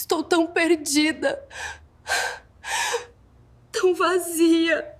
Estou tão perdida, tão vazia.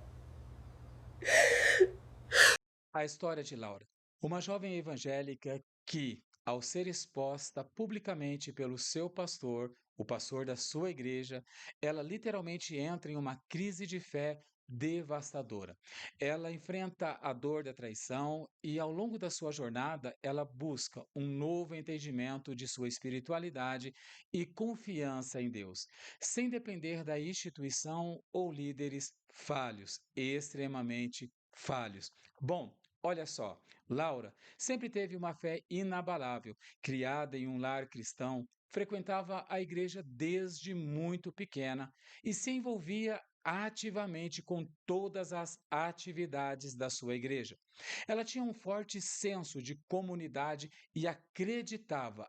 A história de Laura, uma jovem evangélica que, ao ser exposta publicamente pelo seu pastor, o pastor da sua igreja, ela literalmente entra em uma crise de fé devastadora. Ela enfrenta a dor da traição e, ao longo da sua jornada, ela busca um novo entendimento de sua espiritualidade e confiança em Deus, sem depender da instituição ou líderes falhos, extremamente falhos. Bom, olha só, Laura sempre teve uma fé inabalável, criada em um lar cristão, frequentava a igreja desde muito pequena e se envolvia ativamente com todas as atividades da sua igreja. Ela tinha um forte senso de comunidade e acreditava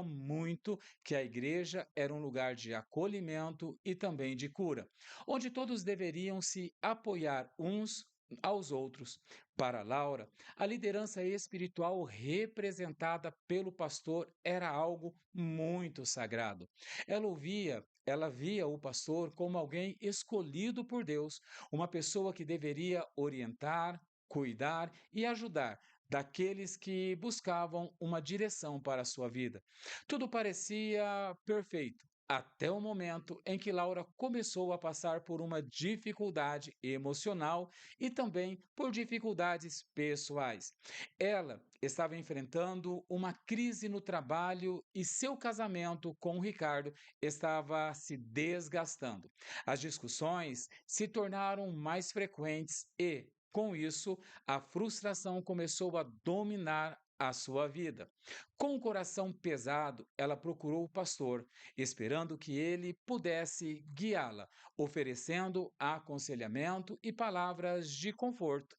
muito que a igreja era um lugar de acolhimento e também de cura, onde todos deveriam se apoiar uns aos outros. Para Laura, a liderança espiritual representada pelo pastor era algo muito sagrado. Ela via o pastor como alguém escolhido por Deus, uma pessoa que deveria orientar, cuidar e ajudar daqueles que buscavam uma direção para a sua vida. Tudo parecia perfeito. Até o momento em que Laura começou a passar por uma dificuldade emocional e também por dificuldades pessoais. Ela estava enfrentando uma crise no trabalho e seu casamento com o Ricardo estava se desgastando. As discussões se tornaram mais frequentes e, com isso, a frustração começou a dominar a sua vida. Com o coração pesado, ela procurou o pastor, esperando que ele pudesse guiá-la, oferecendo aconselhamento e palavras de conforto,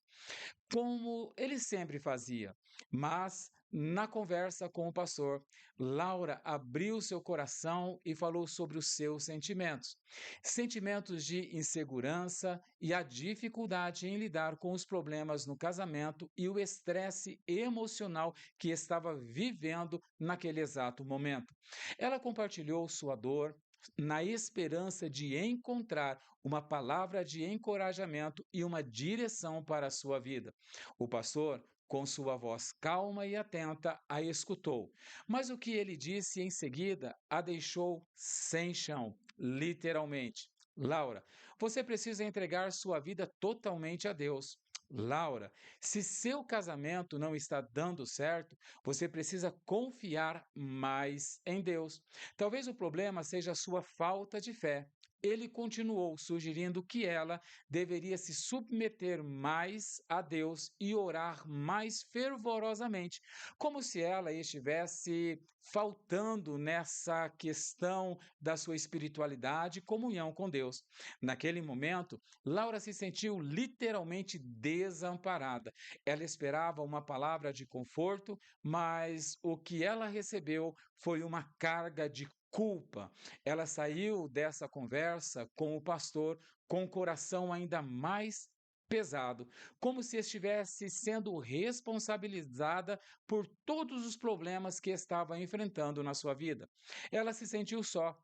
como ele sempre fazia. Mas, na conversa com o pastor, Laura abriu seu coração e falou sobre os seus sentimentos. Sentimentos de insegurança e a dificuldade em lidar com os problemas no casamento e o estresse emocional que estava vivendo naquele exato momento. Ela compartilhou sua dor, na esperança de encontrar uma palavra de encorajamento e uma direção para a sua vida. O pastor, com sua voz calma e atenta, a escutou, mas o que ele disse em seguida a deixou sem chão, literalmente. Laura, você precisa entregar sua vida totalmente a Deus. Laura, se seu casamento não está dando certo, você precisa confiar mais em Deus. Talvez o problema seja a sua falta de fé. Ele continuou sugerindo que ela deveria se submeter mais a Deus e orar mais fervorosamente, como se ela estivesse faltando nessa questão da sua espiritualidade e comunhão com Deus. Naquele momento, Laura se sentiu literalmente desamparada. Ela esperava uma palavra de conforto, mas o que ela recebeu foi uma carga de culpa. Ela saiu dessa conversa com o pastor com o coração ainda mais pesado, como se estivesse sendo responsabilizada por todos os problemas que estava enfrentando na sua vida. Ela se sentiu só,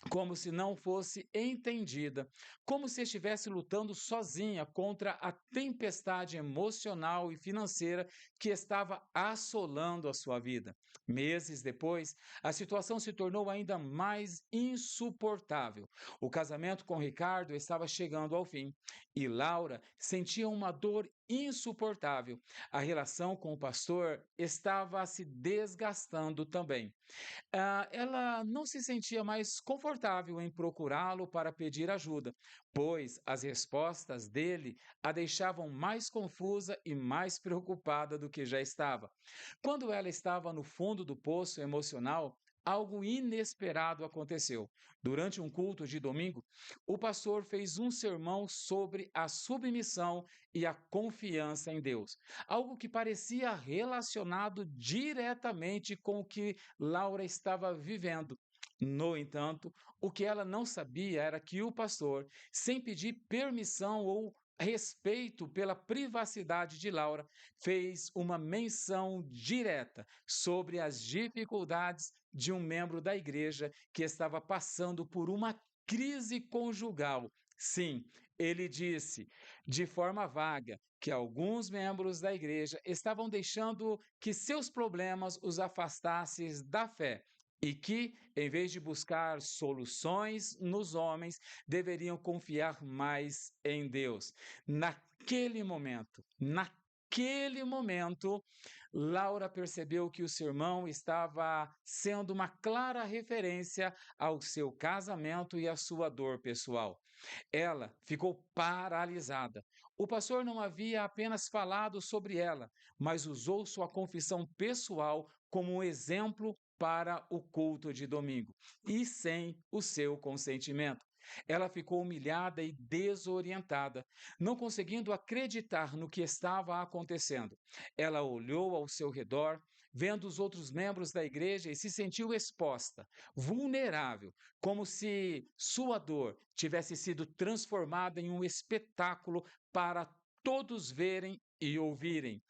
como se não fosse entendida, como se estivesse lutando sozinha contra a tempestade emocional e financeira que estava assolando a sua vida. Meses depois, a situação se tornou ainda mais insuportável. O casamento com Ricardo estava chegando ao fim e Laura sentia uma dor insuportável. A relação com o pastor estava se desgastando também. Ela não se sentia mais confortável em procurá-lo para pedir ajuda, pois as respostas dele a deixavam mais confusa e mais preocupada do que já estava. Quando ela estava no fundo do poço emocional, algo inesperado aconteceu. Durante um culto de domingo, o pastor fez um sermão sobre a submissão e a confiança em Deus, algo que parecia relacionado diretamente com o que Laura estava vivendo. No entanto, o que ela não sabia era que o pastor, sem pedir permissão ou respeito pela privacidade de Laura, fez uma menção direta sobre as dificuldades de um membro da igreja que estava passando por uma crise conjugal. Sim, ele disse de forma vaga que alguns membros da igreja estavam deixando que seus problemas os afastassem da fé. E que, em vez de buscar soluções nos homens, deveriam confiar mais em Deus. Naquele momento, Laura percebeu que o sermão estava sendo uma clara referência ao seu casamento e à sua dor pessoal. Ela ficou paralisada. O pastor não havia apenas falado sobre ela, mas usou sua confissão pessoal como um exemplo para o culto de domingo, e sem o seu consentimento. Ela ficou humilhada e desorientada, não conseguindo acreditar no que estava acontecendo. Ela olhou ao seu redor, vendo os outros membros da igreja e se sentiu exposta, vulnerável, como se sua dor tivesse sido transformada em um espetáculo para todos verem e ouvirem.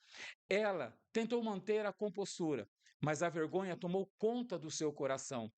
Ela tentou manter a compostura, mas a vergonha tomou conta do seu coração.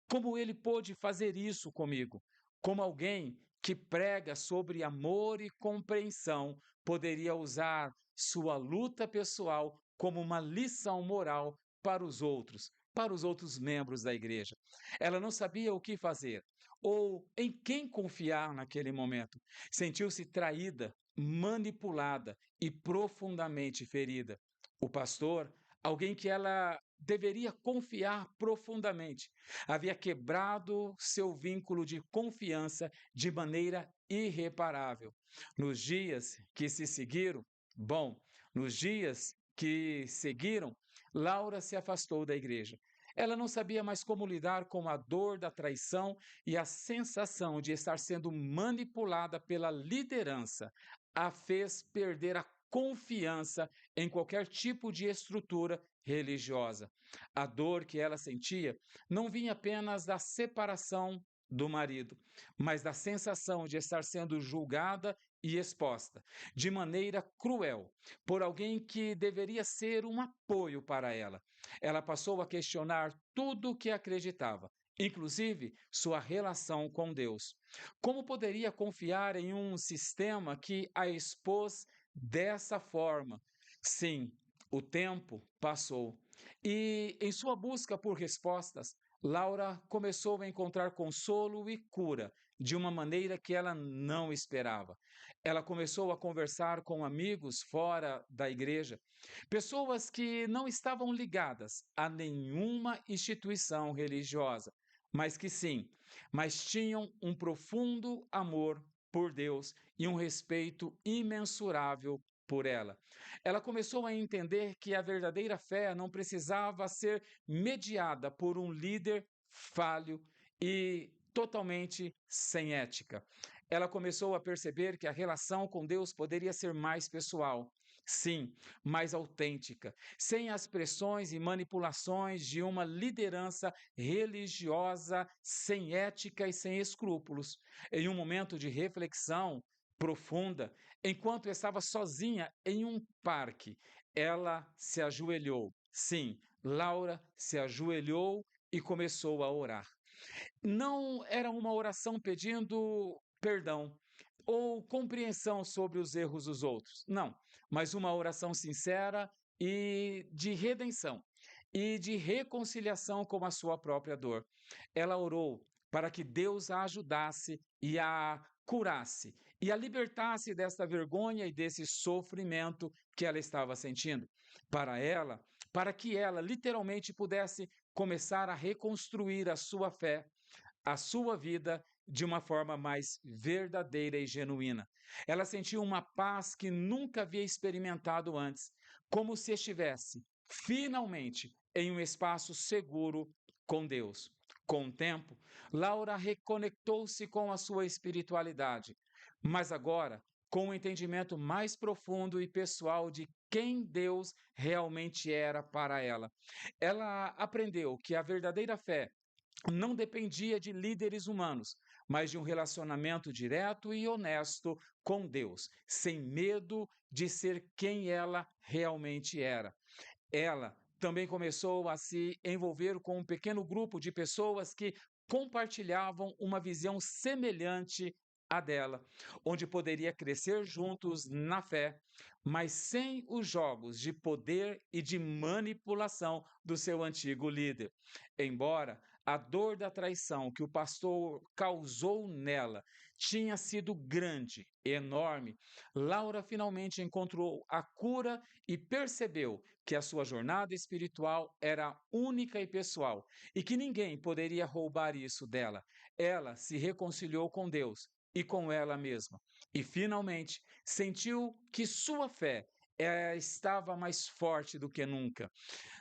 Como ele pôde fazer isso comigo? Como alguém que prega sobre amor e compreensão poderia usar sua luta pessoal como uma lição moral para os outros membros da igreja? Ela não sabia o que fazer ou em quem confiar naquele momento. Sentiu-se traída, manipulada e profundamente ferida. O pastor, alguém que ela deveria confiar profundamente, havia quebrado seu vínculo de confiança de maneira irreparável. Nos dias que se seguiram, bom, nos dias que seguiram, Laura se afastou da igreja. Ela não sabia mais como lidar com a dor da traição e a sensação de estar sendo manipulada pela liderança a fez perder a confiança em qualquer tipo de estrutura religiosa. A dor que ela sentia não vinha apenas da separação do marido, mas da sensação de estar sendo julgada e exposta de maneira cruel por alguém que deveria ser um apoio para ela. Ela passou a questionar tudo o que acreditava, inclusive sua relação com Deus. Como poderia confiar em um sistema que a expôs dessa forma? Sim, o tempo passou. E em sua busca por respostas, Laura começou a encontrar consolo e cura de uma maneira que ela não esperava. Ela começou a conversar com amigos fora da igreja, pessoas que não estavam ligadas a nenhuma instituição religiosa, mas que sim, mas tinham um profundo amor por Deus e um respeito imensurável por ela. Ela começou a entender que a verdadeira fé não precisava ser mediada por um líder falho e totalmente sem ética. Ela começou a perceber que a relação com Deus poderia ser mais pessoal, sim, mais autêntica, sem as pressões e manipulações de uma liderança religiosa sem ética e sem escrúpulos. Em um momento de reflexão profunda, enquanto estava sozinha em um parque, ela se ajoelhou. Sim, Laura se ajoelhou e começou a orar. Não era uma oração pedindo perdão ou compreensão sobre os erros dos outros. Não, mas uma oração sincera e de redenção e de reconciliação com a sua própria dor. Ela orou para que Deus a ajudasse e a curasse e a libertasse desta vergonha e desse sofrimento que ela estava sentindo. Para ela, para que ela literalmente pudesse começar a reconstruir a sua fé, a sua vida de uma forma mais verdadeira e genuína. Ela sentiu uma paz que nunca havia experimentado antes, como se estivesse, finalmente, em um espaço seguro com Deus. Com o tempo, Laura reconectou-se com a sua espiritualidade, mas agora com um entendimento mais profundo e pessoal de quem Deus realmente era para ela. Ela aprendeu que a verdadeira fé não dependia de líderes humanos, mas de um relacionamento direto e honesto com Deus, sem medo de ser quem ela realmente era. Ela também começou a se envolver com um pequeno grupo de pessoas que compartilhavam uma visão semelhante à dela, onde poderia crescer juntos na fé, mas sem os jogos de poder e de manipulação do seu antigo líder. Embora a dor da traição que o pastor causou nela tinha sido grande, enorme, Laura finalmente encontrou a cura e percebeu que a sua jornada espiritual era única e pessoal e que ninguém poderia roubar isso dela. Ela se reconciliou com Deus e com ela mesma e finalmente sentiu que sua fé estava mais forte do que nunca,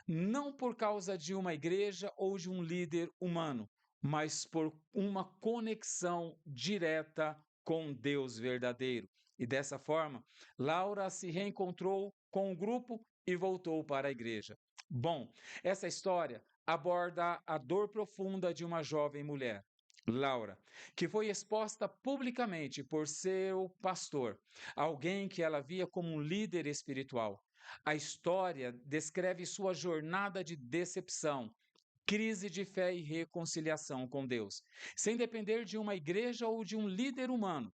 não por causa de uma igreja ou de um líder humano, mas por uma conexão direta com Deus verdadeiro. E dessa forma, Laura se reencontrou com o grupo e voltou para a igreja. Bom, essa história aborda a dor profunda de uma jovem mulher, Laura, que foi exposta publicamente por seu pastor, alguém que ela via como um líder espiritual. A história descreve sua jornada de decepção, crise de fé e reconciliação com Deus, sem depender de uma igreja ou de um líder humano.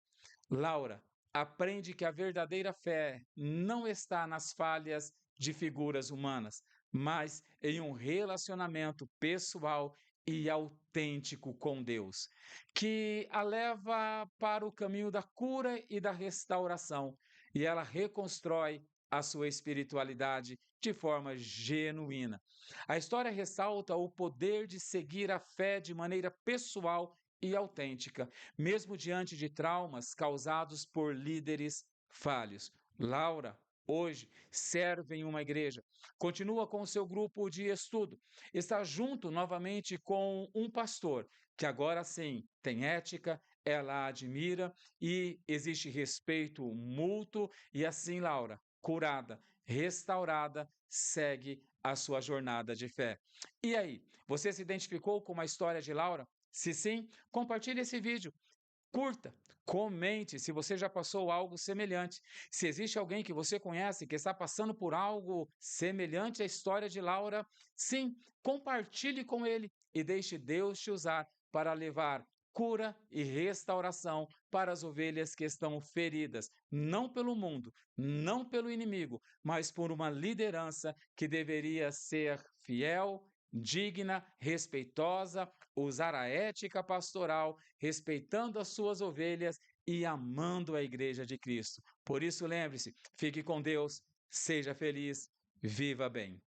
Laura aprende que a verdadeira fé não está nas falhas de figuras humanas, mas em um relacionamento pessoal e autêntico com Deus, que a leva para o caminho da cura e da restauração, e ela reconstrói a sua espiritualidade de forma genuína. A história ressalta o poder de seguir a fé de maneira pessoal e autêntica, mesmo diante de traumas causados por líderes falhos. Laura, hoje, serve em uma igreja, continua com o seu grupo de estudo, está junto novamente com um pastor que agora sim tem ética, ela admira e existe respeito mútuo, e assim, Laura, curada, restaurada, segue a sua jornada de fé. E aí, você se identificou com a história de Laura? Se sim, compartilhe esse vídeo, curta, comente se você já passou algo semelhante. Se existe alguém que você conhece que está passando por algo semelhante à história de Laura, sim, compartilhe com ele e deixe Deus te usar para levar cura e restauração para as ovelhas que estão feridas, não pelo mundo, não pelo inimigo, mas por uma liderança que deveria ser fiel, digna, respeitosa, usar a ética pastoral, respeitando as suas ovelhas e amando a igreja de Cristo. Por isso, lembre-se, fique com Deus, seja feliz, viva bem.